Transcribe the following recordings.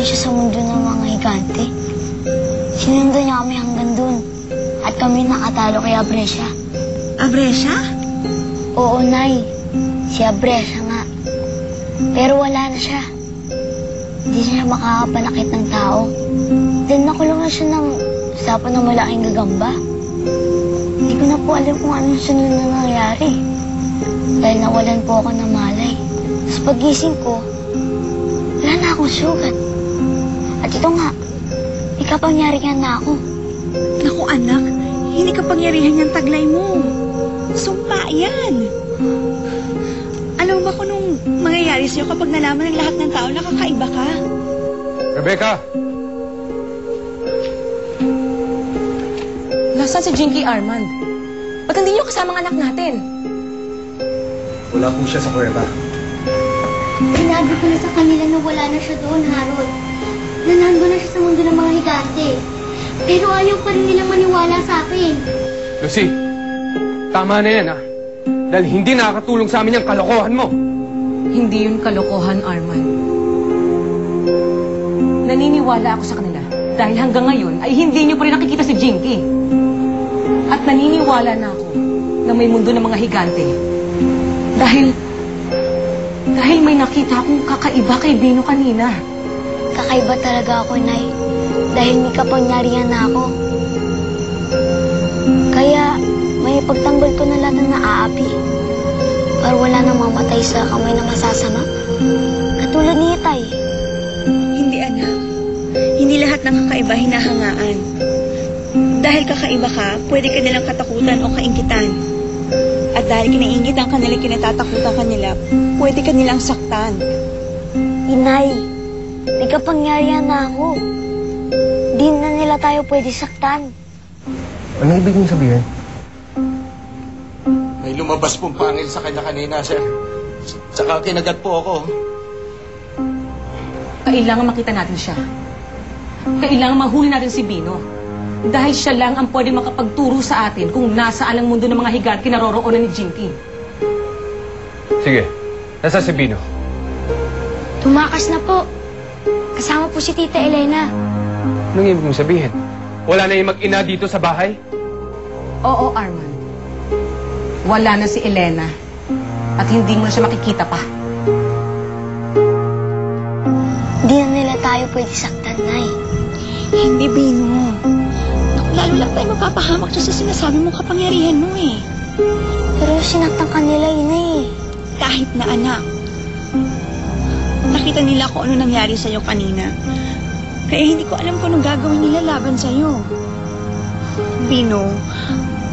nahuli siya sa mundo ng mga higante. Sinundan niya kami hanggang dun. At kami nakatalo kay Abresya. Abresya? Oo, Nay. Si Abresya nga. Pero wala na siya. Hindi siya makakapanakit ng tao. Then nakulong na siya ng sapo ng malaking gagamba. Hindi ko na po alam kung anong sunod na nangyari. Dahil nawalan po ako ng malay. Tapos pagising ko, wala na akong sugat. At ito nga, may kapangyarihan na ako. Naku anak, hindi kapangyarihan yung taglay mo. Sumpa yan. Alam mo ba kung nung mangyayari sa'yo kapag nalaman ng lahat ng tao na kakaiba ka? Rebecca! Nasaan si Jinky Armand? Ba't hindi niyo kasama ang anak natin? Wala po siya sa kuweba. Sinabi ko na sa kanila na wala na siya doon, Harold. Nanando na siya sa mundo ng mga higante. Pero ayaw pa rin nilang maniwala sa akin. Lucy, tama na yan, ha? Dahil hindi nakakatulong sa amin yung kalokohan mo. Hindi yun kalokohan, Armand. Naniniwala ako sa kanila dahil hanggang ngayon ay hindi niyo pa rin nakikita si Jinky. At naniniwala na ako na may mundo ng mga higante. Dahil may nakita akong kakaiba kay Bino kanina. Kakaiba talaga ako, Nay. Dahil may kapangyarihan na ako. Kaya may pagtanggol ko na lahat ng naaapi. Para wala nang mamatay sa kamay na masasama. Katulad ni Itay. Hindi anak. Hindi lahat ng kakaiba hinahangaan. Dahil kakaiba ka, pwede ka nilang katakutan o kainggitan. At dahil kinaingitan ka nila, kinatatakutan ka nila, pwede ka nilang saktan. Inay, may kapangyarihan na ako. Di na nila tayo pwede saktan. Ano ibig mong sabihin? May lumabas pong pangil sa kanya kanina, sir. Tsaka kinagat po ako. Kailangan makita natin siya. Kailangan mahuli natin si Bino. Dahil siya lang ang pwede makapagturo sa atin kung nasaan ang mundo ng mga higante kinaroroonan ni Jinky. Sige, nasa si Bino? Tumakas na po. Kasama po si Tita Elena. Anong ibig mong sabihin? Wala na yung mag-ina dito sa bahay? Oo, Armand. Wala na si Elena. At hindi mo na siya makikita pa. Di na nila tayo pwede saktan, Nay. Hindi, Bino. Naku, lalo lang tayo mapapahamak sa sinasabi mong kapangyarihan mo eh. Pero sinaktan kanila, Inay. Kahit na anak. Nakita nila kung ano nangyari sa'yo kanina. Kaya hindi ko alam kung anong gagawin nila laban sa'yo. Bino,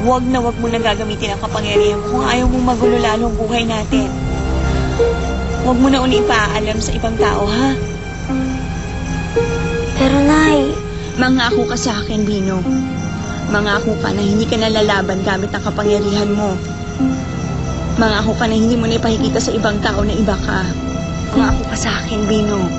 wag na wag mo na gagamitin ang kapangyarihan mo kung ayaw mong magulo lalo ang buhay natin. Wag mo na uli ipaalam sa ibang tao, ha? Pero, Nay, Mangako ka sa akin, Bino. Mangako ka na hindi ka nalalaban gamit ang kapangyarihan mo. Mangako ka na hindi mo na ipahikita sa ibang tao na iba ka. Mangako ka sa akin, Bino.